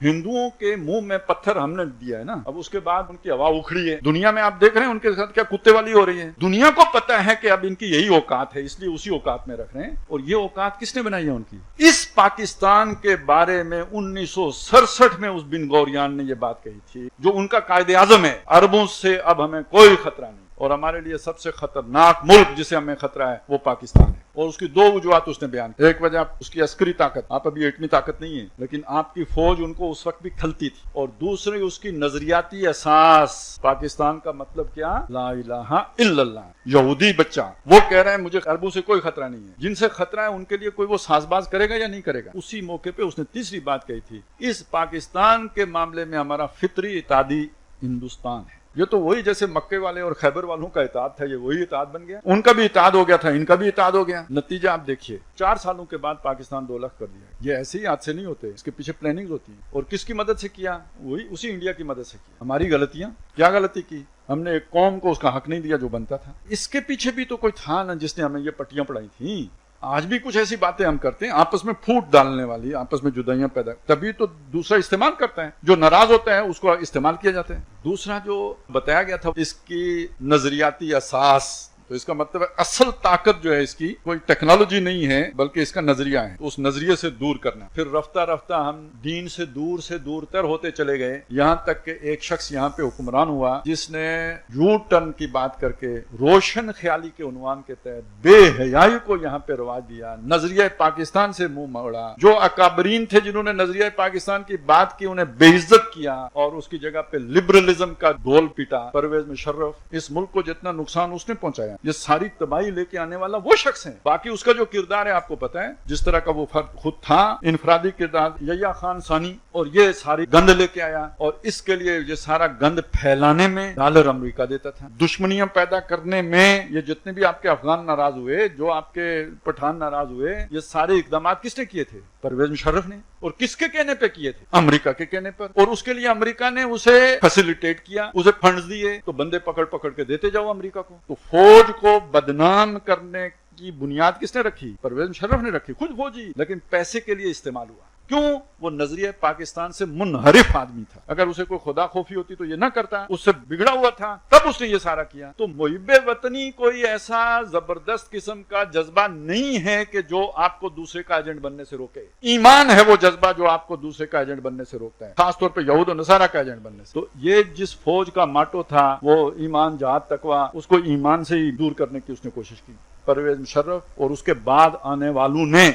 हिंदुओं के मुंह में पत्थर हमने दिया है ना, अब उसके बाद उनकी हवा उखड़ी है। दुनिया में आप देख रहे हैं उनके साथ क्या कुत्ते वाली हो रही है। दुनिया को पता है कि अब इनकी यही औकात है, इसलिए उसी औकात में रख रहे हैं। और ये औकात किसने बनाई है उनकी? इस पाकिस्तान के बारे में 1967 में उस बिन गौरियान ने ये बात कही थी, जो उनका कायदे आजम है, अरबों से अब हमें कोई खतरा नहीं, और हमारे लिए सबसे खतरनाक मुल्क जिसे हमें खतरा है वो पाकिस्तान है। और उसकी दो वजूहत उसने बयान की। एक वजह उसकी अस्करी ताकत, आप अभी इतनी ताकत नहीं है, लेकिन आपकी फौज उनको उस वक्त भी खलती थी। और दूसरी उसकी नजरियाती एहसास, पाकिस्तान का मतलब क्या? ला इलाहा इल्लल्लाह। यहूदी बच्चा वो कह रहा है मुझे अरबों से कोई खतरा नहीं है, जिनसे खतरा है उनके लिए कोई वो साजबाज करेगा या नहीं करेगा। उसी मौके पे उसने तीसरी बात कही थी, इस पाकिस्तान के मामले में हमारा फितरी इतादी हिंदुस्तान है। ये तो वही जैसे मक्के वाले और खैबर वालों का इताद था, ये वही इताद बन गया। उनका भी इताद हो गया था, इनका भी इताद हो गया। नतीजा आप देखिए, 4 सालों के बाद पाकिस्तान 2 लाख कर दिया। ये ऐसे ही हादसे नहीं होते, इसके पीछे प्लानिंग होती है। और किसकी मदद से किया? वही उसी इंडिया की मदद से किया। हमारी गलतियां, क्या गलती की? हमने एक कौम को उसका हक नहीं दिया जो बनता था। इसके पीछे भी तो कोई था ना जिसने हमें ये पट्टियां पढ़ाई थी। आज भी कुछ ऐसी बातें हम करते हैं, आपस में फूट डालने वाली, आपस में जुदाइयां पैदा, तभी तो दूसरा इस्तेमाल करता है। जो नाराज होता है उसको इस्तेमाल किया जाता है। दूसरा जो बताया गया था, इसकी नजरियाती असास, तो इसका मतलब है असल ताकत जो है इसकी कोई टेक्नोलॉजी नहीं है, बल्कि इसका नजरिया है। तो उस नजरिए से दूर करना। फिर रफ्ता रफ्ता हम दीन से दूर तर होते चले गए, यहाँ तक कि एक शख्स यहाँ पे हुक्मरान हुआ जिसने यू टर्न की बात करके रोशन ख्याली के उन्वान के तहत बेहयाई को यहाँ पे रवाज दिया, नजरिया पाकिस्तान से मुंह मोड़ा। जो अकाबरीन थे जिन्होंने नजरिया पाकिस्तान की बात की, उन्हें बेइज्जत किया और उसकी जगह पे लिबरलिज्म का ढोल पीटा। परवेज मुशर्रफ, इस मुल्क को जितना नुकसान उसने पहुंचाया, ये सारी तबाही लेके आने वाला वो शख्स है। बाकी उसका जो किरदार है आपको पता है, जिस तरह का वो फर्द खुद था, इनफरादी किरदार, यहिया खान सानी, और ये सारी गंद लेके आया। और इसके लिए ये सारा गंद फैलाने में डॉलर अमेरिका देता था, दुश्मनियां पैदा करने में। ये जितने भी आपके अफगान नाराज हुए, जो आपके पठान नाराज हुए, ये सारे इकदाम किसने किए थे? परवेज मुशर्रफ ने। और किसके कहने पे किए थे? अमेरिका के कहने पर। और उसके लिए अमेरिका ने उसे फैसिलिटेट किया, उसे फंड्स दिए। तो बंदे पकड़ पकड़ के देते जाओ अमेरिका को। तो फौज को बदनाम करने की बुनियाद किसने रखी? परवेज मुशर्रफ ने रखी, खुद फौजी, लेकिन पैसे के लिए इस्तेमाल हुआ। क्यों? वो नजरिया पाकिस्तान से मुनहरिफ आदमी था। अगर उसे कोई खुदा खोफी होती तो ये ना करता, उससे बिगड़ा हुआ था, तब उसने ये सारा किया। तो मुहिब्बे वतनी कोई ऐसा जबरदस्त किस्म का जज्बा नहीं है कि जो आपको दूसरे का एजेंट बनने से रोके। ईमान है वो जज्बा जो आपको दूसरे का एजेंट बनने से रोकता है, खासतौर पर यहूद और नसारा का एजेंट बनने से। तो ये जिस फौज का माटो था वो ईमान जहाद तकवा, उसको ईमान से ही दूर करने की उसने कोशिश की, परवेज मुशर्रफ और उसके बाद आने वालों ने।